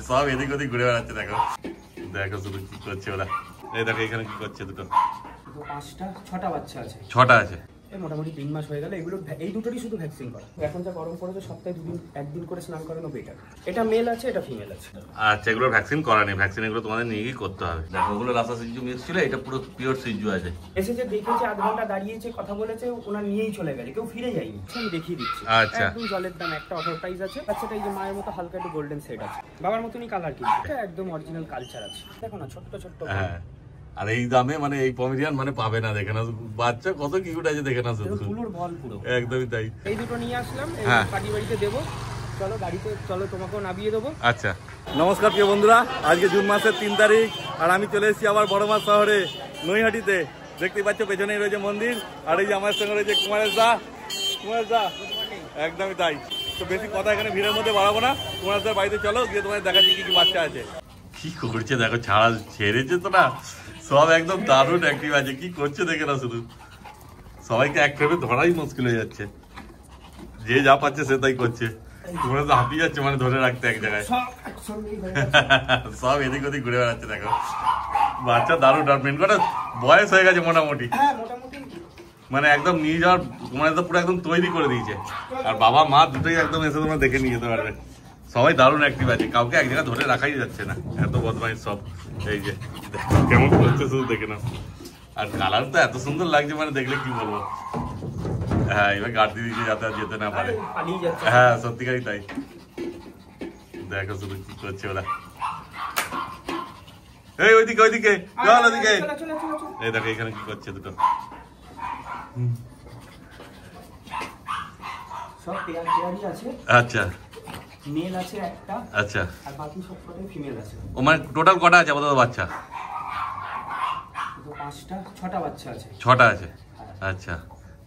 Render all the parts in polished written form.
সব এদিক ওদিক ঘুরে বেড়াচ্ছে। দেখো দেখো শুধু কি করছে ওরা। এই দেখো এখানে কি করছে। দুটো 6টা বাচ্চা আছে। 6টা আছে। মোটামুটি 3 মাস হয়ে গেল। এগুলো এই দুটোরই শুধু ভ্যাকসিন করা। এখন যা গরম পড়েছে সপ্তাহে 2 দিন 1 দিন করে স্নান করানো বেটার। এটা মেল আছে, এটা ফিমেল আছে। আচ্ছা, এগুলো ভ্যাকসিন করা নেই। ভ্যাকসিন এগুলো তোমাদের নিয়ে গিয়ে করতে হবে। দেখো ওগুলো লাসা সিজু মিক্স ছিল, এটা পুরো পিওর সিজু আছে। এসেছে দেখেছে, আধ ঘন্টা দাঁড়িয়েছে, কথা বলেছে, ওনার নিয়েই চলে গেছে, কেউ ফিরে যায়নি। আমি দেখিয়ে দিচ্ছি। আচ্ছা, একদম জলের দাম। একটা অফার প্রাইস আছে। বাচ্চাটা এই যে মায়ের মতো হালকা একটু গোল্ডেন শেড আছে, বাবার মতনই কালার, কিন্তু এটা একদম অরিজিনাল কালচার আছে। দেখো না ছোট্ট ছোট্ট। হ্যাঁ, আর এই দামে মানে এই পমেরিয়ান মানে পাবে না। দেখে না বাচ্চা কত কিউট আছে, দেখে না শুধু পুরোর বল পুরো একদমই তাই। এই দুটো নিয়ে আসলাম, পার্টি বাড়িতে দেবো। চলো গাড়িতে চলো, তোমাকেও নামিয়ে দেবো। আচ্ছা, নমস্কার প্রিয় বন্ধুরা, আজকে জুন মাসের 3 তারিখ আর আমি চলে এসেছি আবার বড়মাছ শহরে নৈহাটিতে। দেখতেই পাচ্ছ পেছনেই রয়েছে মন্দির, আর এই যে আমার সঙ্গে রয়েছে কুমারেশ দা। একদমই তাই। তো বেশি কথা এখানে ভিড়ের মধ্যে বাড়াবো না, কুমারেশ দার বাড়িতে চলো, গিয়ে তোমাদের দেখাচ্ছি কি কি বাচ্চা আছে। কি করছে দেখো, ছাড়া ছেড়েছে তো না, সব একদম দারুণ অ্যাক্টিভ আছে। কি করছে দেখে না শুধু, সবাইকে এক ফ্রেমে ধরাই মুশকিল হয়ে যাচ্ছে। যে যা পাচ্ছে সে তাই করছে। তোমরা তো হাঁপিয়ে যাচ্ছে মানে ধরে রাখতে এক জায়গায়। সব এদিক ওদিক ঘুরে বেড়াচ্ছে। দেখো বাচ্চা দারুণ। আর মেন কথা বয়স হয়ে গেছে মোটামুটি, মানে একদম নিয়ে যাওয়ার তোমার তো পুরো একদম তৈরি করে দিয়েছে। আর বাবা মা দুটোই একদম এসে তোমরা দেখে নিয়ে যেতে পারবে। সবাই দারুণ অ্যাক্টিভ আছে, কাউকে এক জায়গায় ধরে রাখাই যাচ্ছে না, এত বদমাইশ সব। এই যে কেমন করছে শুধু দেখে না। আর কালার তো এত সুন্দর লাগছে, মানে দেখলে কি বলবো। হ্যাঁ, এবার গাড়ি দিকে যাতে যেতে না পারে। হ্যাঁ সত্যিকারই তাই। দেখো শুধু কি করছে ওরা। এই ওইদিকে ওইদিকে চল, ওইদিকে। এই দেখো এখানে কি করছে দুটো। আচ্ছা, মেল আছে একটা। আচ্ছা, আর বাকি সবকটাই ফিমেল আছে। ও মানে টোটাল কটা আছে আপাতত বাচ্চা? 6টা বাচ্চা আছে। 6টা আছে। আচ্ছা,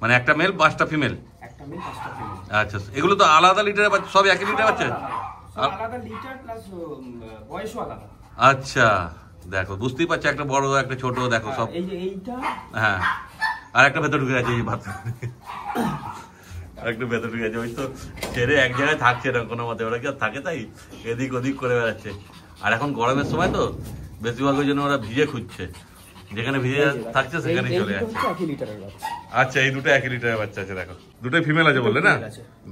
মানে একটা মেল 5টা ফিমেল। একটা মেল 5টা ফিমেল। আচ্ছা, এগুলো তো আলাদা লিটারের বাচ্চা, সব একই লিটারের বাচ্চা? আলাদা লিটার প্লাস বয়সও আলাদা। আচ্ছা, দেখো বুঝতেই পারছো, একটা বড় একটা ছোট, দেখো সব। এই যে এইটা, হ্যাঁ, আর একটা ভেতর ঢুকে আছে এই বাচ্চা, একটু ভেতর ঢুকে আছে। ওই তো ছেড়ে এক জায়গায় থাকছে না কোনো মতে, ওরা কি আর থাকে, তাই এদিক ওদিক করে বেড়াচ্ছে। আর এখন গরমের সময় তো বেশিরভাগ ওই জন্য ওরা ভিজে খুঁজছে, যেখানে ভিজে থাকছে সেখানেই চলে যাচ্ছে। আচ্ছা, এই দুটো 1 লিটারের বাচ্চা আছে। দেখো দুটোই ফিমেল আছে বললে না?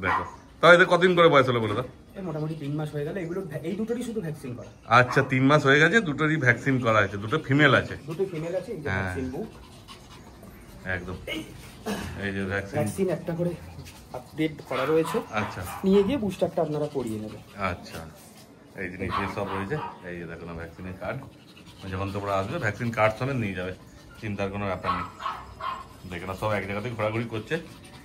দেখো তাও এদের কতদিন করে বয়স হলো বলে দাও? মোটামুটি 3 মাস হয়ে গেল। এগুলো এই দুটোরই শুধু ভ্যাকসিন করা। আচ্ছা, 3 মাস হয়ে গেছে, দুটোরই ভ্যাকসিন করা আছে। দুটো ফিমেল আছে। দুটো ফিমেল আছে। এই যে ভ্যাকসিন বুক একদম, এই যে ভ্যাকসিন একটা করে আপডেট করা রয়েছে। আচ্ছা, নিয়ে গিয়ে বুস্টারটা আপনারা করিয়ে নেবেন। আচ্ছা, এই জিনিস সব রয়েছে। এই যে দেখো না ভ্যাকসিনের কার্ড, যখন তোমরা আসবে ভ্যাকসিন কার্ড সঙ্গে নিয়ে যাবে, চিন্তার কোনো ব্যাপার নেই। দেখো না সব এক জায়গাতেই ঘোরাঘুরি করছে,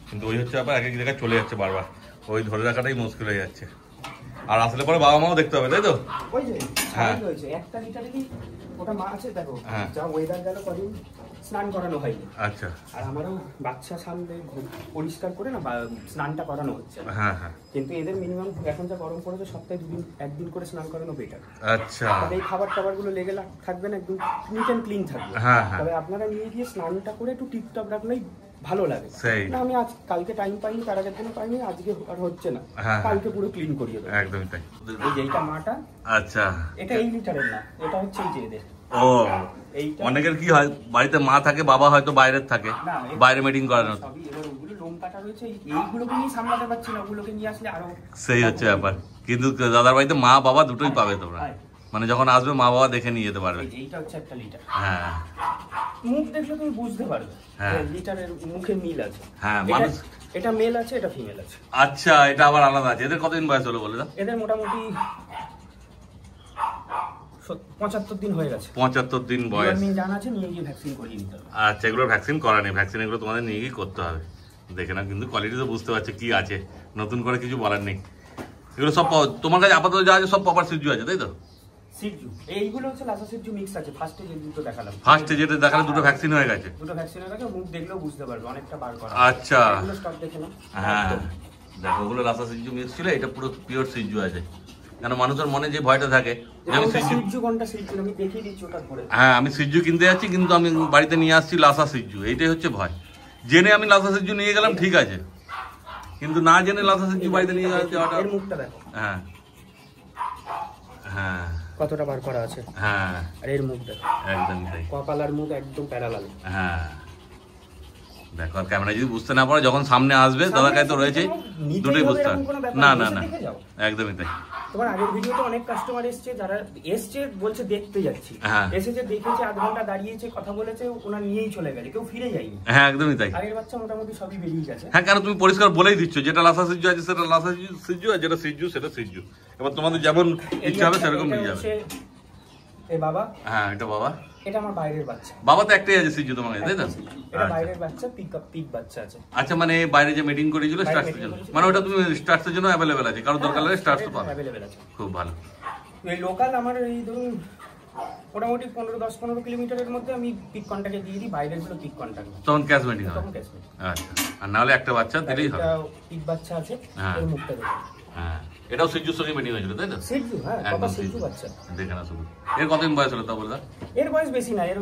কিন্তু ওই হচ্ছে ব্যাপার, এক এক জায়গায় চলে যাচ্ছে বারবার, ওই ধরে রাখাটাই মুশকিল হয়ে যাচ্ছে। আর আসলে পরে বাবা মাও দেখতে হবে, তাই তো? ওই যে হ্যাঁ রয়েছে একটা লিটারেরই ওটা মা আছে। দেখো যা ওয়েদার গেল কদিন স্নান করানো হয়নি। আচ্ছা, আর আমারও বাচ্চা সামনে পরিষ্কার করে না স্নানটা করানো হচ্ছে। হ্যাঁ হ্যাঁ, কিন্তু এদের মিনিমাম এখন যা গরম পড়েছে সপ্তাহে 2 দিন 1 দিন করে স্নান করানো বেটার। আচ্ছা, তবে এই খাবার টাবার গুলো লেগে থাকবে না, একদম নিট এন্ড ক্লিন থাকবে। হ্যাঁ হ্যাঁ, তবে আপনারা নিয়ে গিয়ে স্নানটা করে একটু টিপটপ রাখলেই ভালো লাগে। না আমি আজ কালকে টাইম পাইনি, তার আগের দিন পাইনি, আজকে আর হচ্ছে না, কালকে পুরো ক্লিন করিয়ে দেবো। একদমই তাই। এই যে এইটা মাটা। আচ্ছা, এটা এই লিটারের না, এটা হচ্ছে এই যে এদের। ও, অনেকের কি হয় বাড়িতে মা থাকে, বাবা হয়তো বাইরের থাকে, বাইরে মিটিং করানো, ওগুলো লোম কাটা রয়েছে, এইগুলোকে নিয়ে সামলাতে পারছি না, ওগুলোকে নিয়ে আসলে আরো সেই হচ্ছে ব্যাপার। কিন্তু দাদার বাড়িতে মা বাবা দুটোই পাবে তোমরা, মানে যখন আসবে মা বাবা দেখে নিয়ে যেতে পারবে। এইটা হচ্ছে একটা লিটার। হ্যাঁ, মুখ দেখলে তুমি বুঝতে পারবে লিটারের মুখে মিল আছে। হ্যাঁ, মানুষ এটা মেল আছে, এটা ফিমেল আছে। আচ্ছা, এটা আবার আলাদা আছে। এদের কতদিন বয়স হলো বলে দাও? এদের মোটামুটি 75 দিন হয়ে গেছে। 75 দিন বয়স জানা আছে, নিয়ে গিয়ে ভ্যাকসিন করিয়ে নিতে হবে। আচ্ছা, এগুলো ভ্যাকসিন করা নেই। ভ্যাকসিন এগুলো তোমাদের নিয়ে গিয়ে করতে হবে। দেখে না, কিন্তু কোয়ালিটি তো বুঝতে পারছে কি আছে, নতুন করে কিছু বলার নেই। এগুলো সব তোমার কাছে আপাতত যা আছে সব প্রপার সিজু আছে, তাই তো? সিজু এইগুলো হচ্ছে লাসা সিজু মিক্স আছে। ফার্স্টে যে দুটো দেখালাম, ফার্স্টে যেটা দেখালাম দুটো ভ্যাকসিন হয়ে গেছে। দুটো ভ্যাকসিন হয়ে গেছে, মুখ দেখলেও বুঝতে পারবে, অনেকটা বার করা। আচ্ছা, এগুলো স্টক দেখে নাও। হ্যাঁ, দেখো ওগুলো লাসা সিজু মিক্স ছিল, এটা পুরো পিওর সিজু আছে। কেন মানুষের মনে যে ভয়টা থাকে, আমি সিজু কোনটা সিজু আমি দেখিয়ে দিচ্ছি ওটা পরে। হ্যাঁ, আমি সিজু কিনতে যাচ্ছি, কিন্তু আমি বাড়িতে নিয়ে আসছি লাসা সিজু, এইটাই হচ্ছে ভয়। জেনে আমি লাসা সিজু নিয়ে গেলাম, ঠিক আছে, কিন্তু না জেনে লাসা সিজু বাড়িতে নিয়ে যাওয়াটা। এর মুখটা দেখো। হ্যাঁ, কতটা বার করা আছে। হ্যাঁ, আর এর মুখ দেখো একদম তাই, কপাল আর মুখ একদম প্যারালাল। হ্যাঁ দেখো, আর ক্যামেরা যদি বুঝতে না পারে যখন সামনে আসবে দাদার কাছে তো রয়েছে, দুটোই বুঝতে হবে। না না না, একদমই তাই। তোমার আগের ভিডিওতে অনেক কাস্টমার এসছে, যারা এসছে বলছে দেখতে যাচ্ছি, এসেছে দেখেছে, আধ ঘন্টা দাঁড়িয়েছে, কথা বলেছে, ওনার নিয়েই চলে গেছে, কেউ ফিরে যায়নি। হ্যাঁ একদমই তাই। আগের বাচ্চা মোটামুটি সবই বেরিয়ে গেছে। হ্যাঁ, কারণ তুমি পরিষ্কার বলেই দিচ্ছ, যেটা লাসা সিজ্জু আছে সেটা লাসা সিজ্জু, আর যেটা সিজ্জু সেটা সিজ্জু। এবার তোমাদের যেমন ইচ্ছা হবে সেরকম নিয়ে যাবে। এই বাবা, হ্যাঁ এটা বাবা, এটা আমার বাইরের বাচ্চা। বাবা তো একটাই আছে সিজ্জু তোমার কাছে, তাই তো? এটা বাইরের বাচ্চা, পিক বাচ্চা আছে। আচ্ছা, মানে বাইরে যে মিটিং করেছিল স্টার্টসের জন্য, মানে ওটা তুমি স্টার্টসের জন্য अवेलेबल আছে, কারণ দরকার হলে স্টার্টস পাবে, अवेलेबल আছে। খুব ভালো। এই লোকাল আমার এই ধরুন মোটামুটি 10-15 কিলোমিটারের মধ্যে আমি পিক কন্টাক্টে দিয়ে দিই, বাইরের গুলো পিক কন্টাক্ট তখন ক্যাশ মিটিং হবে। তখন ক্যাশ মিটিং। আচ্ছা, আর না হলে একটা বাচ্চা দিলেই হবে। এটা পিক বাচ্চা আছে, এর মুখটা দেখো। হ্যাঁ, এটাও সিজ্জুর সঙ্গে মিটিং হয়েছিল, তাই তো? সিজ্জু, হ্যাঁ বাবা সিজ্জু বাচ্চা। দেখে না শুধু, এর কতদিন বয়স হলো তা বললা? এর বয়স বেশি না, এর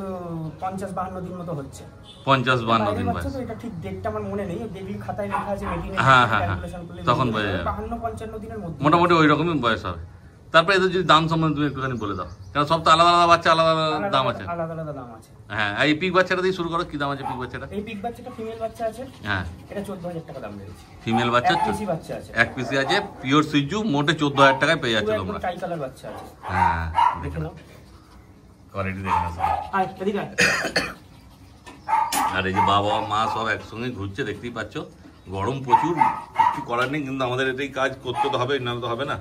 50-52 দিন মতো হচ্ছে। 50-52 দিন বয়স। এটা ঠিক ডেটটা আমার মনে নেই, দেখলি খাতায় লেখা আছে মিটিং এ ক্যালকুলেশন করলে তখন বোঝা যাবে। 52-55 দিনের মধ্যে মোটামুটি ওই রকমই বয়স হবে। তারপরে এদের যদি দাম সম্বন্ধে তুমি একটুখানি বলে দাও, কারণ সব তো আলাদা আলাদা বাচ্চা, আলাদা আলাদা দাম আছে। আলাদা আলাদা দাম আছে। হ্যাঁ, এই পিক বাচ্চাটা দিয়ে শুরু করো, কি দাম আছে পিক বাচ্চাটা? এই পিক বাচ্চাটা ফিমেল বাচ্চা আছে, হ্যাঁ এটা 14000 টাকা দাম রয়েছে। ফিমেল বাচ্চা, এক পিসি বাচ্চা আছে, এক পিসি আছে, পিওর সিজ্জু, মোটে 14000 টাকায় পেয়ে যাচ্ছে তোমরা। টাই কালার বাচ্চা আছে। হ্যাঁ দেখে নাও, কোয়ালিটি দেখে নাও। আয় এদিকে আয়। আর এই যে বাবা মা সব একসঙ্গে ঘুরছে, দেখতেই পাচ্ছ। গরম প্রচুর, কিছু করার নেই, কিন্তু আমাদের এটাই কাজ করতে তো হবে, নাহলে তো হবে না।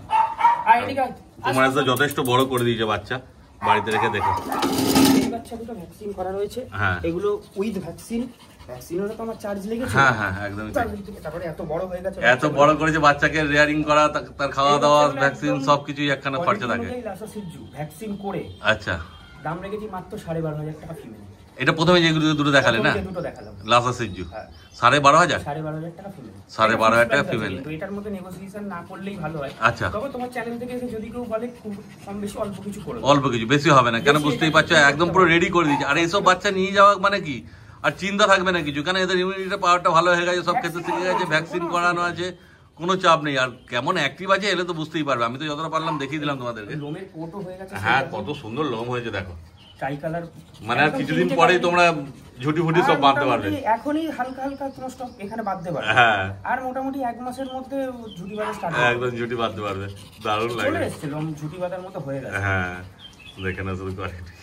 আয় এদিকে আয়। তোমার তো যথেষ্ট বড় করে দিয়েছে বাচ্চা, বাড়িতে রেখে দেখো। এই বাচ্চা দুটো ভ্যাকসিন করা রয়েছে, হ্যাঁ এগুলো উইথ ভ্যাকসিন। ভ্যাকসিনেরও তো আমার চার্জ লেগেছে। হ্যাঁ হ্যাঁ একদমই তাই। তারপরে এত বড় হয়ে গেছে, এত বড় করেছে, বাচ্চাকে রেয়ারিং করা, তার খাওয়া দাওয়া, ভ্যাকসিন সবকিছুই একখানা খরচা থাকে। লাসা সিজ্জু ভ্যাকসিন করে আচ্ছা, দাম রেখেছি মাত্র 12500 টাকা ফিমেল। এটা প্রথমে যে দুটো দেখালে না, দুটো দেখালাম লাসা সিজ্জু, 12500 টাকা ফিমেল। 12500 টাকা ফিমেল। তো এটার মধ্যে নেগোসিয়েশন না করলেই ভালো হয়। আচ্ছা, তবে তোমার চ্যানেল থেকে এসে যদি কেউ বলে খুব কম বেশি অল্প কিছু করে, অল্প কিছু, বেশি হবে না, কেন বুঝতেই পারছো, একদম পুরো রেডি করে দিয়েছে। আর এইসব বাচ্চা নিয়ে যাওয়া মানে কি আর চিন্তা থাকবে না কিছু, কারণ এদের ইমিউনিটি পাওয়ারটা ভালো হয়ে গেছে, সব ক্ষেত্রে শিখে গেছে, ভ্যাকসিন করানো আছে, কোনো চাপ নেই। আর কেমন অ্যাক্টিভ আছে এলে তো বুঝতেই পারবে, আমি তো যতটা পারলাম দেখিয়ে দিলাম তোমাদেরকে। লোমের কোটও হয়ে গেছে। হ্যাঁ, কত সুন্দর লোম হয়েছে দেখো, টাই কালার। মানে আর কিছুদিন পরেই তোমরা ঝুটি ফুটি সব বাঁধতে পারবে। এখনই হালকা হালকা তোমার স্টক এখানে বাঁধতে পারবে। হ্যাঁ, আর মোটামুটি 1 মাসের মধ্যে ঝুটি বাঁধা স্টার্ট হবে, একদম ঝুটি বাঁধতে পারবে, দারুণ লাগে। চলে এসেছে লোম ঝুটি বাঁধার মতো হয়ে গেছে। হ্যাঁ দেখে না শুধু কোয়ালিটি,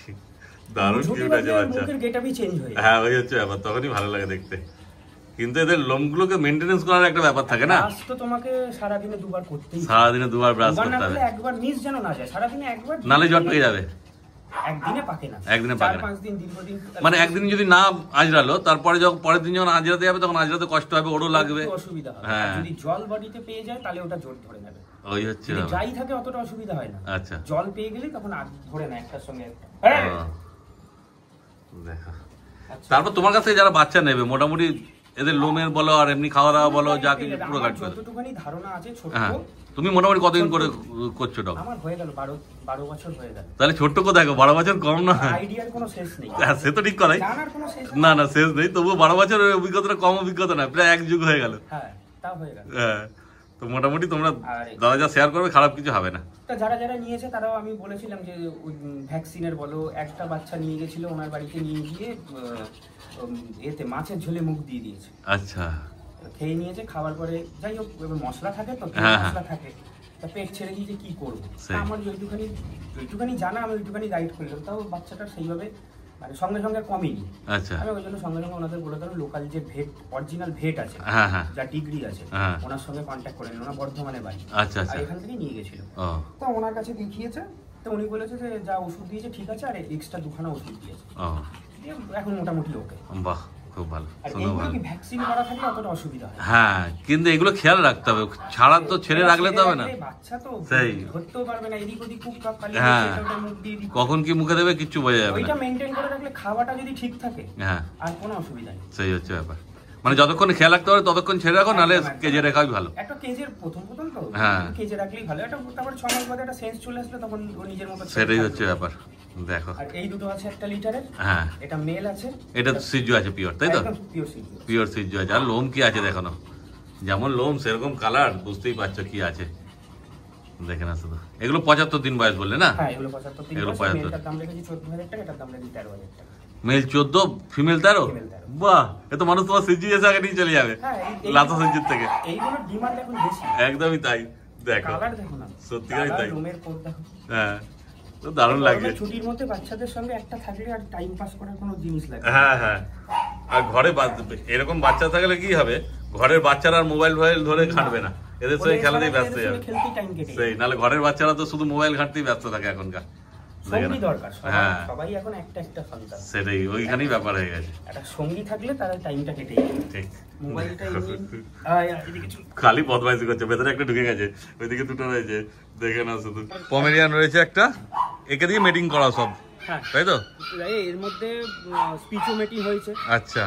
দারুণ কিউট আছে বাচ্চা। মুখের গেটআপই চেঞ্জ হয়ে যায়। হ্যাঁ, ওই হচ্ছে ব্যাপার, তখনই ভালো লাগে দেখতে। কিন্তু এদের লোমগুলোকে মেইনটেনেন্স করার একটা ব্যাপার থাকে না, ব্রাশ তো তোমাকে সারা দিনে দুবার করতেই হবে। সারা দিনে দুবার ব্রাশ করতে হবে, একবার মিস যেন না যায়, সারা দিনে একবার, নালে জট পেয়ে যাবে। একদিনে পাকে না, একদিনে পাকে না, 4-5 দিন দীর্ঘদিন, মানে একদিন যদি না আজরালো, তারপরে যখন পরের দিন যখন আজরাতে যাবে তখন আজরাতে কষ্ট হবে, ওরও লাগবে, অসুবিধা হবে। হ্যাঁ, যদি জল বডিতে পেয়ে যায় তাহলে ওটা জোর ধরে নেবে, ওই হচ্ছে যদি ড্রাই থাকে অতটা অসুবিধা হয় না। আচ্ছা, জল পেয়ে গেলে তখন আর ধরে না একটার সঙ্গে একটা। দেখো, তারপর তোমার কাছে যারা বাচ্চা নেবে, মোটামুটি এদের লোমের বলো আর এমনি খাওয়া দাওয়া বলো, যা কিছু পুরো কাট করে যতটুকুনি ধারণা আছে ছোট। তুমি মোটামুটি কতদিন করে করছো ডগ? আমার হয়ে গেল 12 বছর হয়ে গেল। তাহলে ছোট্ট কো দেখো, 12 বছর কম না, আইডিয়ার কোনো শেষ নেই। সে তো ঠিক কথাই, জানার কোনো শেষ না না শেষ নেই, তবুও 12 বছরের অভিজ্ঞতাটা কম অভিজ্ঞতা না, প্রায় এক যুগ হয়ে গেল। হ্যাঁ তা হয়ে গেল। হ্যাঁ, তো মোটামুটি তোমরা দাদা যা শেয়ার করবে খারাপ কিছু হবে না। তা যারা যারা নিয়েছে তারাও আমি বলেছিলাম যে ভ্যাকসিনের বলো, একটা বাচ্চা নিয়ে গেছিল ওনার বাড়িতে, নিয়ে গিয়ে এতে মাছের ঝোলে মুখ দিয়ে দিয়েছে। আচ্ছা, খেয়ে নিয়েছে, খাওয়ার পরে যাই হোক মশলা থাকে তো, মশলা থাকে, তা পেট ছেড়ে দিয়েছে, কি করবো। আমার ওইটুখানি জানা, আমি ওইটুখানি গাইড করলাম, তাও বাচ্চাটা সেইভাবে মানে সঙ্গে সঙ্গে কমেনি। আচ্ছা, আমি ওই জন্য সঙ্গে সঙ্গে ওনাদের বলে দিলাম লোকাল যে ভেট, অরিজিনাল ভেট আছে, যা ডিগ্রি আছে, ওনার সঙ্গে কন্ট্যাক্ট করে নিন, ওনার বর্ধমানে বাড়ি। আচ্ছা, আর এখান থেকে নিয়ে গেছিল, তো ওনার কাছে দেখিয়েছে, তো উনি বলেছে যে যা ওষুধ দিয়েছে ঠিক আছে, আর এক্সট্রা 2খানা ওষুধ দিয়েছে, এখন মোটামুটি ওকে। বাহ, খুব ভালো। ভ্যাকসিন করা থাকলে অতটা অসুবিধা হয়। হ্যাঁ, কিন্তু এগুলো খেয়াল রাখতে হবে, ছাড়া তো ছেড়ে রাখলে তো হবে না, বাচ্চা তো সেই ধরতেও পারবে না, এদিক ওদিক খুব মুখ দিয়ে কখন কি মুখে দেবে কিচ্ছু বোঝা যাবে না। ওইটা মেইনটেইন করে রাখলে, খাওয়াটা যদি ঠিক থাকে, হ্যাঁ, আর কোনো অসুবিধা নেই। সেই হচ্ছে ব্যাপার, মানে যতক্ষণ খেয়াল রাখতে হবে ততক্ষণ ছেড়ে রাখো, নালে কেজে রাখাই ভালো। একটা কেজের প্রথম তো হ্যাঁ, কেজে রাখলেই ভালো, এটা তারপর 6 মাস বাদে একটা সেন্স চলে আসলে তখন ও নিজের মতো, সেটাই হচ্ছে ব্যাপার। দেখো, আর এই দুটো আছে 1 লিটারের, হ্যাঁ, এটা মেল আছে, এটা সিজ্জু আছে পিওর, তাই তো? পিওর সিজ্জু আছে। আর লোম কি আছে দেখো না, যেমন লোম সেরকম কালার, বুঝতেই পারছো কি আছে। দেখে না শুধু এগুলো 75 দিন বয়স বললে না? হ্যাঁ এগুলো 75 দিন বয়স। এটার দাম রেখেছি 14000 টাকা, এটার দাম রেখেছি 13000 টাকা। Male 14 female 13। বাহ, এ তো মানুষ তোমার সিজি এসে আগে নিয়ে চলে যাবে লাতা সিজির থেকে। এইগুলোর ডিমান্ড এখন বেশি। একদমই তাই। দেখো কালার দেখো না, সত্যিই তাই। রুমের কোড দেখো। হ্যাঁ তো দারুণ লাগে। ছুটির মধ্যে বাচ্চাদের সঙ্গে একটা থাকলে আর টাইম পাস করার কোনো জিনিস লাগে। হ্যাঁ হ্যাঁ, আর ঘরে এরকম বাচ্চা থাকলে কি হবে, ঘরের বাচ্চারা আর মোবাইল ধরে খাটবে না, এদের সঙ্গে খেলাতেই ব্যস্ত যাবে। সেই নাহলে ঘরের বাচ্চারা তো শুধু মোবাইল ঘাটতেই ব্যস্ত থাকে এখনকার। সঙ্গী দরকার, সবাই এখন একটা সন্তান। সেটাই, ওইখানেই ব্যাপার হয়ে গেছে। একটা সঙ্গী থাকলে তার টাইমটা কেটে যাবে। ঠিক, মোবাইলটা খালি বদমাইশি করছে, ভেতরে একটা ঢুকে গেছে, ওইদিকে দুটো রয়েছে, দেখে না শুধু। পমেরিয়ান রয়েছে একটা, একে দিয়ে মেটিং করা সব, তাই তো? এর মধ্যে স্পিচও মেটিং হয়েছে। আচ্ছা,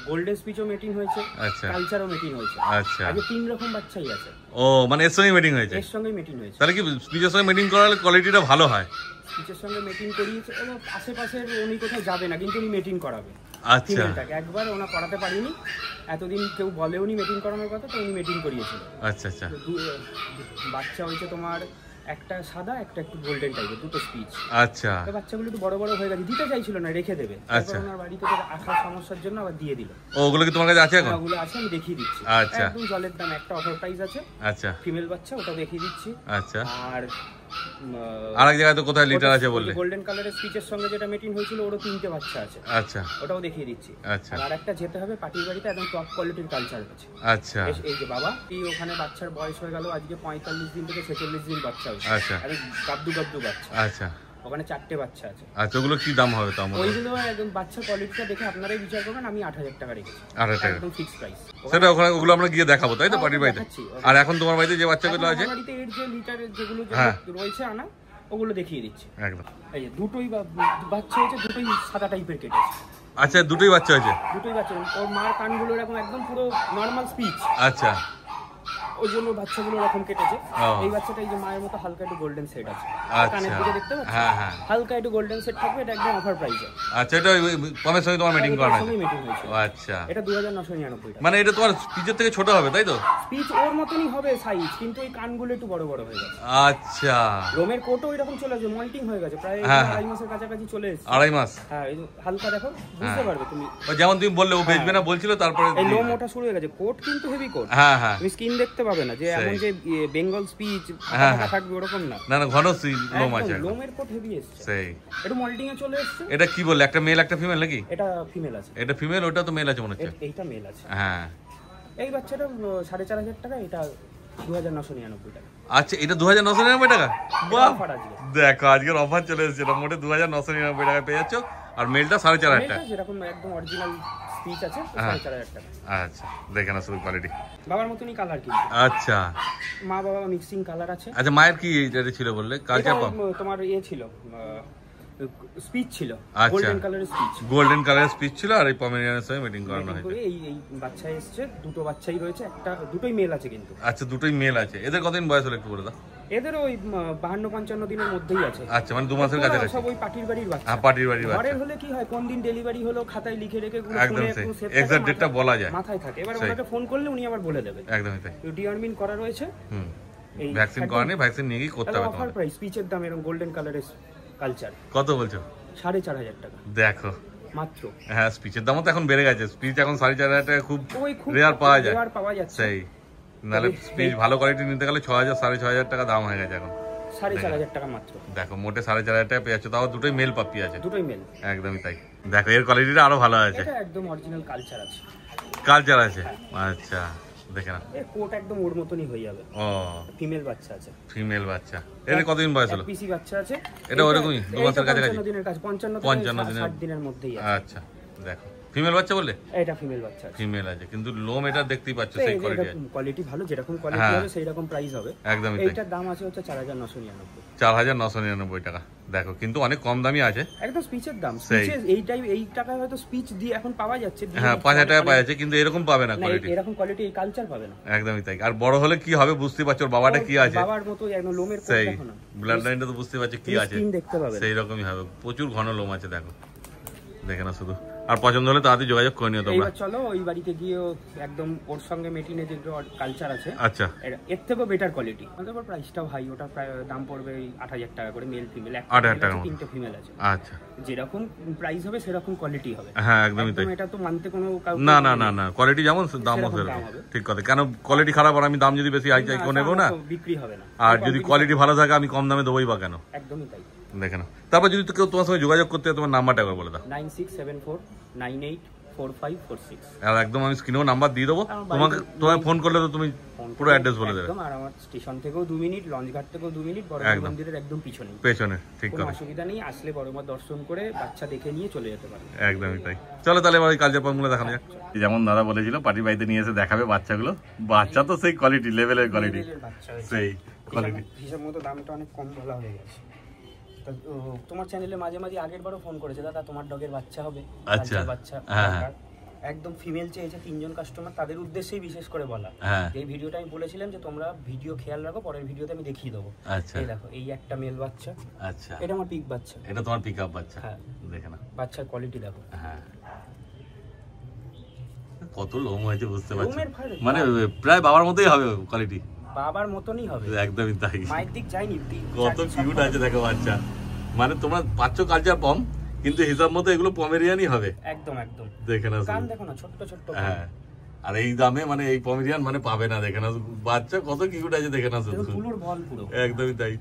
গোল্ডেন স্পিচও মেটিং হয়েছে। আচ্ছা, কালচারও মেটিং হয়েছে। আচ্ছা, আগে 3 রকম বাচ্চাই আছে। ও মানে এর সঙ্গে মেটিং হয়েছে? এর সঙ্গে মেটিং হয়েছে। তাহলে কি স্পিচের সঙ্গে মেটিং করালে কোয়ালিটিটা ভালো হয়? স্পিচের সঙ্গে মেটিং করিয়েছে এবং আশেপাশের উনি কোথাও যাবে না, কিন্তু উনি মেটিং করাবে। আচ্ছা, একবার ওনা করাতে পারিনি, এতদিন কেউ বলেওনি মেটিং করানোর কথা, তো উনি মেটিং করিয়েছিল। আচ্ছা আচ্ছা, বাচ্চা হয়েছে তোমার একটা সাদা, একটা একটু গোল্ডেন টাইপের, দুটো স্পিচ। আচ্ছা, বাচ্চাগুলো একটু বড় বড় হয়ে গেছে, দিতে চাইছিল না, রেখে দেবে। আচ্ছা, ওনার বাড়ি থেকে আসার সমস্যার জন্য আবার দিয়ে দিল। ওগুলো কি তোমার কাছে আছে এখন? ওগুলো আছে, আমি দেখিয়ে দিচ্ছি। আচ্ছা, একদম জলের দাম। একটা অফার প্রাইস আছে। আচ্ছা, ফিমেল বাচ্চা, ওটা দেখিয়ে দিচ্ছি। আচ্ছা, আর আরেক জায়গায় তো কোথায় লিটার আছে বললে? গোল্ডেন কালারের স্পিচের সঙ্গে যেটা মিটিং হয়েছিল, ওরও 3টে বাচ্চা আছে। আচ্ছা, ওটাও দেখিয়ে দিচ্ছি। আচ্ছা, আর একটা যেতে হবে পাটির বাড়িতে, একদম টপ কোয়ালিটির কালচার আছে। আচ্ছা, এই যে বাবা, এই ওখানে বাচ্চার বয়স হয়ে গেল আজকে 45 দিন থেকে 46 দিন বাচ্চা হয়েছে। আচ্ছা, আরে গাবদু বাচ্চা। আচ্ছা, ওখানে 4টে বাচ্চা আছে। আচ্ছা, ওগুলো কি দাম হবে তাও? ওইগুলো একদম বাচ্চা কোয়ালিটিটা দেখে আপনারাই বিচার করবেন। আমি 8000 টাকা রেখেছি। 8000 টাকা একদম ফিক্সড প্রাইস। সেটা ওগুলো আমরা গিয়ে দেখাবো, তাই তো পাটির বাড়িতে? আর এখন তোমার বাড়িতে যে বাচ্চাগুলো আছে, বাড়িতে এর যে লিটারের যেগুলো রয়েছে আনা, ওগুলো দেখিয়ে দিচ্ছি। একদম। এই যে দুটোই বাচ্চা হয়েছে, দুটোই সাদা টাইপের কেটেছে। আচ্ছা, দুটোই বাচ্চা হয়েছে? দুটোই বাচ্চা। ওর মার কানগুলো এরকম একদম পুরো নরমাল স্পিচ। আচ্ছা, ওই জন্য বাচ্চাগুলো এরকম কেটেছে। এই বাচ্চাটা এই যে মায়ের মতো হালকা একটু গোল্ডেন সেট আছে, কানের দিকে দেখতে পাচ্ছেন? হ্যাঁ হ্যাঁ, হালকা একটু গোল্ডেন সেট থাকবে। এটা একদম অফার প্রাইসে। আচ্ছা, এটা কমের সঙ্গে তোমার মিটিং করা আছে? মিটিং হয়েছে। আচ্ছা, এটা 2999 টাকা। মানে এটা তোমার স্পিচের থেকে ছোট হবে, তাই তো? স্পিচ ওর মতনই হবে সাইজ, কিন্তু এই কানগুলো একটু বড় বড় হয়ে গেছে। আচ্ছা, রোমের কোটও এরকম চলে আসবে, মল্টিং হয়ে গেছে, প্রায় 2.5 মাসের কাছাকাছি চলে এসেছে। 2.5 মাস? হ্যাঁ, এই হালকা দেখো, বুঝতে পারবে তুমি। যেমন তুমি বললে ও বেচবে না বলছিল, তারপরে এই লোম ওটা শুরু হয়ে গেছে। কোট কিন্তু হেভি কোট। হ্যাঁ হ্যাঁ, তুমি স্কিন দেখতে পাবে না যে এমন যে বেঙ্গল স্পিচ থাকবে ওরকম না। না না, ঘন লোম আছে। লোমের কোট হেভি এসেছে। সেই এটা মল্টিং এ চলে এসেছে। এটা কি বললে, একটা মেল একটা ফিমেল নাকি? এটা ফিমেল আছে। এটা ফিমেল, ওটা তো মেল আছে মনে হচ্ছে। এইটা মেল আছে। হ্যাঁ, এই বাচ্চাটা 4500 টাকা, এটা 2999 টাকা। আচ্ছা, এটা 2999 টাকা? বাহ, দেখো আজকের অফার চলে এসেছে। মোটে 2999 টাকা পেয়ে যাচ্ছ। আর মেলটা 4500 টাকা, যেরকম একদম অরিজিনাল স্পিচ আছে, 4500 টাকা। আচ্ছা, দেখে না শুধু কোয়ালিটি। বাবার মতনই কালার কিন্তু। আচ্ছা, মা বাবা মিক্সিং কালার আছে। আচ্ছা, মায়ের কি এটা ছিল বললে? কালচার তোমার ছিল, স্পিচ ছিল, গোল্ডেন কালারের স্পিচ। গোল্ডেন কালারের স্পিচ ছিল, আর এই পমেরিয়ানের সঙ্গে মিটিং করানো হয়েছে। এই বাচ্চা এসেছে, দুটো বাচ্চাই রয়েছে, দুটোই মেল আছে কিন্তু। আচ্ছা, দুটোই মেল আছে। এদের কতদিন বয়স হলো একটু বলে দাও? এদের ওই 52-55 দিনের মধ্যেই আছে। আচ্ছা, মানে 2 মাসের কাছাকাছি। সব ওই পাটির বাড়ির বাচ্চা। হ্যাঁ, পাটির বাড়ির বাচ্চা। ঘরের হলে কি হয়, কোন দিন ডেলিভারি হলো খাতায় লিখে রেখে একদম এক্সাক্ট ডেটটা বলা যায়, মাথায় থাকে। এবার ওনাকে ফোন করলে উনি আবার বলে দেবে। একদমই তাই। ডিওয়ার্মিং করা রয়েছে। এই ভ্যাকসিন করানি, ভ্যাকসিন নিয়ে কি করতে হবে? অফার প্রাইস, স্পিচের দাম এরকম গোল্ডেন কালারের কালচার। কত বলছো? 4500 টাকা দেখো মাত্র। হ্যাঁ, স্পিচের দামও তো এখন বেড়ে গেছে। স্পিচ এখন 4500 টাকা খুব রেয়ার পাওয়া যায়। সেই নালে স্পিচ ভালো কোয়ালিটি নিতে গেলে 6000 6500 টাকা দাম হয়ে গেছে এখন। 4500 টাকা মাত্র। দেখো, মোটে 4500 টাকা পেয়ে যাচ্ছে, তাও দুটোই মেল পাপি আছে। দুটোই মেল, একদমই তাই। দেখো, এর কোয়ালিটিটা আরো ভালো আছে। এটা একদম অরিজিনাল কালচার আছে। কালচার আছে? আচ্ছা, দেখে না, এই কোট একদম ওর মতনই হয়ে যাবে। ও, ফিমেল বাচ্চা আছে। ফিমেল বাচ্চা। এর কতদিন বয়স হলো? পিসি বাচ্চা আছে। এটা ওরকমই 2 মাসের কাছাকাছি। 55 দিনের কাছে, 55 দিনের 60 দিনের মধ্যেই আছে। আচ্ছা, দেখো ফিমেল বাচ্চা বললে? এটা ফিমেল বাচ্চা আছে। ফিমেল আছে, কিন্তু লোম এটা দেখতেই পাচ্ছ সেই কোয়ালিটি আছে। কোয়ালিটি ভালো, যেরকম কোয়ালিটি হবে সেই রকম প্রাইস হবে। একদমই তাই। এটার দাম আছে হচ্ছে 4999। 4999 টাকা। দেখো, কিন্তু অনেক কম দামি আছে। একদম স্পিচের দাম। স্পিচের এই টাকায় হয়তো স্পিচ দিয়ে এখন পাওয়া যাচ্ছে। হ্যাঁ, 5000 টাকা পাওয়া যাচ্ছে, কিন্তু এরকম পাবে না কোয়ালিটি। এরকম কোয়ালিটি এই কালচার পাবে না। একদমই তাই। আর বড় হলে কি হবে বুঝতে পারছো, বাবাটা কি আছে। বাবার মতো একদম লোমের কোট দেখো না, ব্লাড লাইনটা তো বুঝতে পারছো কি আছে। স্কিন দেখতে পাবে, সেই রকমই হবে। প্রচুর ঘন লোম আছে। দেখো, দেখে না শুধু। আর পছন্দ হলে তাড়াতাড়ি যোগাযোগ করে নিও তোমরা। এইবার চলো ওই বাড়িতে গিয়ে একদম ওর সঙ্গে মেটিনে যে কালচার আছে, আচ্ছা, এর থেকেও বেটার কোয়ালিটি, তারপর প্রাইসটাও হাই, ওটা প্রায় দাম পড়বে 8,000 টাকা করে, মেল ফিমেল 8,000 টাকা, 3টে ফিমেল আছে। আচ্ছা, যেরকম প্রাইস হবে সেরকম কোয়ালিটি হবে। হ্যাঁ একদমই তাই, এটা তো মানতে কোনো না না না না, কোয়ালিটি যেমন দামও সেরকম, ঠিক কথা। কেন কোয়ালিটি খারাপ আর আমি দাম যদি বেশি হাই চাই নেবো না, বিক্রি হবে না। আর যদি কোয়ালিটি ভালো থাকে আমি কম দামে দেবোই বা কেন। একদমই তাই। দেখে নাও। তারপর যদি কেউ তোমার সঙ্গে যোগাযোগ করতে হয় তোমার নাম্বারটা একবার বলে দাও। 9674984546। আর একদম আমি স্ক্রিনেও নাম্বার দিয়ে দেবো, তোমায় ফোন করলে তো তুমি পুরো অ্যাড্রেস বলে দেবে। আর আমার স্টেশন থেকেও 2 মিনিট, লঞ্চঘাট থেকেও 2 মিনিট, বড় মন্দিরের একদম পিছনে, ঠিক কথা। কোনো অসুবিধা নেই, আসলে বড় মা দর্শন করে বাচ্চা দেখে নিয়ে চলে যেতে পারে। একদমই তাই। চলো তাহলে এবার ওই কালচার পম্পগুলো দেখানো যাক। যেমন দাদা বলেছিল পার্টি বাড়িতে নিয়ে এসে দেখাবে বাচ্চাগুলো, বাচ্চা তো সেই কোয়ালিটি লেভেলের কোয়ালিটি, সেই কোয়ালিটি হিসাব মতো দামটা অনেক কম বলা হয়ে গেছে। তোমার চ্যানেলে মাঝে মাঝে আগের বারও ফোন করেছে, দাদা তোমার ডগের বাচ্চা হবে, আচ্ছা বাচ্চা একদম ফিমেল চেয়েছে 3জন কাস্টমার, তাদের উদ্দেশ্যেই বিশেষ করে বলা। এই ভিডিওটা আমি বলেছিলাম যে তোমরা ভিডিও খেয়াল রাখো, পরের ভিডিওতে আমি দেখিয়ে দেবো। এই দেখো, এই একটা মেল বাচ্চা, আচ্ছা, এটা আমার পিক বাচ্চা, এটা তোমার পিকআপ বাচ্চা। হ্যাঁ দেখে না বাচ্চার কোয়ালিটি দেখো, হ্যাঁ কত লোম হয়েছে বুঝতে পারছি, মানে প্রায় বাবার মতোই হবে কোয়ালিটি, বাবার মতনই হবে, একদমই তাই। মায়ের দিক যায়নি, কত কিউট আছে দেখো বাচ্চা, মানে তোমরা পাচ্ছ কালচার পম, কিন্তু হিসাব মতো এগুলো পমেরিয়ানই হবে, একদম একদম। দেখে না কান দেখো না, ছোট ছোট, হ্যাঁ। আর এই দামে মানে এই পমেরিয়ান মানে পাবে না, দেখে না বাচ্চা কত কিউট আছে, দেখে না শুধু পুরোর বল পুরো, একদমই তাই।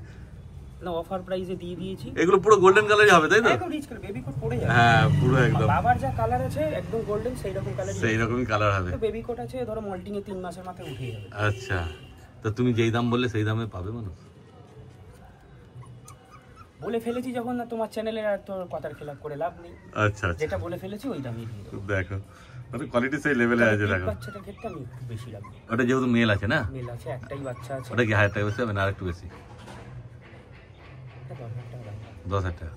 না অফার প্রাইসে দিয়ে দিয়েছি, এগুলো পুরো গোল্ডেন কালারই হবে তাই তো, একদম রিচ কালার, বেবি কোট পড়ে যাবে, হ্যাঁ পুরো একদম বাবার যা কালার আছে একদম গোল্ডেন, সেই রকম কালার, সেই রকমই কালার হবে। তো বেবি কোট আছে, ধরো মল্টিং এ 3 মাসের মাথায় উঠে যাবে। আচ্ছা, তো তুমি যেই দাম বললে সেই দামে পাবে মানুষ? বলে ফেলেছি যখন, না তোমার চ্যানেলে আর তোর কথার খেলাপ করে লাভ নেই। আচ্ছা, যেটা বলে ফেলেছি ওই দামই দিয়ে দেব। দেখো মানে কোয়ালিটি সেই লেভেলে আছে, দেখো বাচ্চাটার ক্ষেত্রে আমি একটু বেশি রাখবো, ওটা যেহেতু মেল আছে না, মেল আছে, একটাই বাচ্চা আছে, ওটা কি 1000 টাকা বেশি হবে না আরেকটু বেশি? 10,000 টাকা।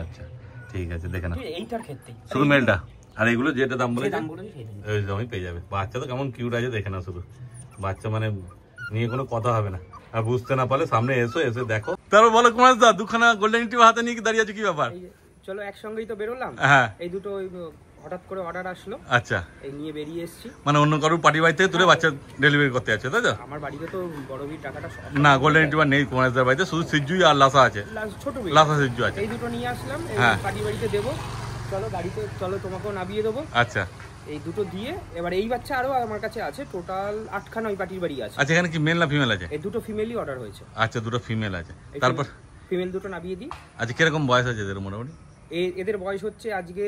আচ্ছা ঠিক আছে, দেখে না এইটার ক্ষেত্রে শুধু মেলটা, আর এগুলো যেটা দাম বলে ওই দামই পেয়ে যাবে। বাচ্চা তো কেমন কিউট আছে, দেখে না শুধু বাচ্চা, মানে নিয়ে কোনো কথা হবে না। আর বুঝতে না পারলে সামনে এসো, এসে দেখো। তারপর বলো কুমার দা, দুখানা গোল্ডেন রিট্রিভার হাতে নিয়ে দাঁড়িয়ে আছে, কি ব্যাপার? চলো একসঙ্গেই তো বেরোলাম, হ্যাঁ এই দুটো হঠাৎ করে অর্ডার আসলো, আচ্ছা এই নিয়ে বেরিয়ে এসেছি। মানে অন্য কারোর পার্টি বাড়ি থেকে তুলে বাচ্চা ডেলিভারি করতে আছে তাই তো? আমার বাড়িতে তো বড়বির টাকাটা না, গোল্ডেন রিট্রিভার নেই কুমার দার বাড়িতে, শুধু সিজ্জুই আর লাসা আছে, ছোট লাসা সিজ্জু আছে, এই দুটো নিয়ে আসলাম, পার্টি বাড়িতে দেবো। চলো গাড়িতে, চলো তোমাকেও নামিয়ে দেবো। আচ্ছা, এই দুটো দিয়ে এবার এই বাচ্চা আরো আমার কাছে আছে, টোটাল 8খানা ওই পার্টির বাড়ি আছে। আচ্ছা, এখানে কি মেল না ফিমেল আছে? এই দুটো ফিমেলই অর্ডার হয়েছে। আচ্ছা, দুটো ফিমেল আছে, তারপর ফিমেল দুটো নামিয়ে দিই। আচ্ছা, কিরকম বয়স আছে এদের মোটামুটি? এদের বয়স হচ্ছে আজকে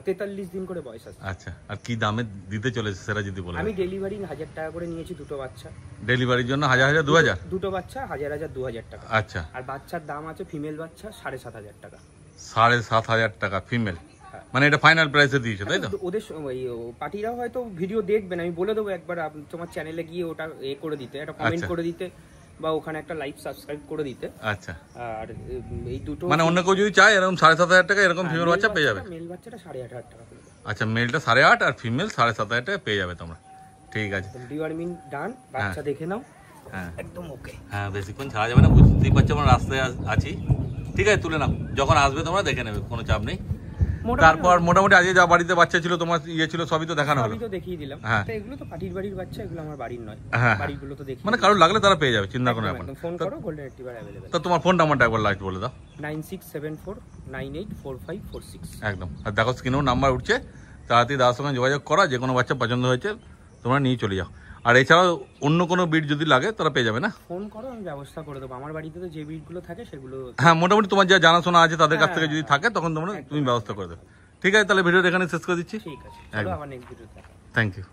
43 দিন করে বয়স আছে। আচ্ছা, আর কি দামে দিতে চলেছে সেটা যদি বলেন? আমি ডেলিভারি 1000 টাকা করে নিয়েছি দুটো বাচ্চা, ডেলিভারির জন্য 1000 2000, দুটো বাচ্চা 1000 2000 টাকা। আচ্ছা, আর বাচ্চার দাম আছে ফিমেল বাচ্চা 7500 টাকা। 7500 টাকা ফিমেল, মানে এটা ফাইনাল প্রাইসে দিয়েছে তাই তো? ওদের পার্টিরা হয়তো ভিডিও দেখবেন, আমি বলে দেবো একবার তোমার চ্যানেলে গিয়ে ওটা করে দিতে, একটা কমেন্ট করে দিতে, বা ওখানে একটা লাইক সাবস্ক্রাইব করে দিতে। আচ্ছা, আর এই দুটো মানে অন্য কেউ যদি চায় এরকম 7500 টাকা এরকম ফিমেল বাচ্চা পেয়ে যাবে। মেল বাচ্চাটা 8500 টাকা। আচ্ছা, মেলটা 8.5 আর ফিমেল 7500 টাকা পেয়ে যাবে তোমরা। ঠিক আছে, ডিওয়ার্মিং ডান, বাচ্চা দেখে নাও, হ্যাঁ একদম ওকে। হ্যাঁ, বেশিক্ষণ ছাড়া যাবে না, বুঝতেই পারছো আমরা রাস্তায় আছি। ঠিক আছে, তুলে নাও, যখন আসবে তোমরা দেখে নেবে, কোনো চাপ নেই। তারপর মোটামুটি আজকে যা বাড়িতে বাচ্চা ছিল, তোমার ইয়ে ছিল, সবই তো দেখানো হলো, সবই তো দেখিয়ে দিলাম। হ্যাঁ, এগুলো তো পার্টির বাড়ির বাচ্চা, এগুলো আমার বাড়ির নয়, বাড়িগুলো তো দেখি, মানে কারো লাগলে তারা পেয়ে যাবে, চিন্তা করো না। ফোন করো, গোল্ডেন রিট্রিভার अवेलेबल। তো তোমার ফোন নাম্বারটা একবার লাইট বলে দাও। 9674984546। একদম, আর দেখো স্ক্রিনেও নাম্বার উঠছে, তাড়াতাড়ি দাদার সঙ্গে যোগাযোগ করা, যে কোনো বাচ্চা পছন্দ হয়েছে তোমরা নিয়ে চলে যাও। আর এছাড়াও অন্য কোনো বিট যদি লাগে তারা পেয়ে যাবে না, ফোন করো, আমি ব্যবস্থা করে দেবো। আমার বাড়িতে তো যে বিটগুলো থাকে সেগুলো, হ্যাঁ মোটামুটি তোমার যা জানাশোনা আছে তাদের কাছ থেকে যদি থাকে তখন তোমরা তুমি ব্যবস্থা করে দেবে। ঠিক আছে, তাহলে ভিডিওটা এখানে শেষ করে দিচ্ছি। ঠিক আছে, আবার নেক্সট ভিডিওতে। Thank you.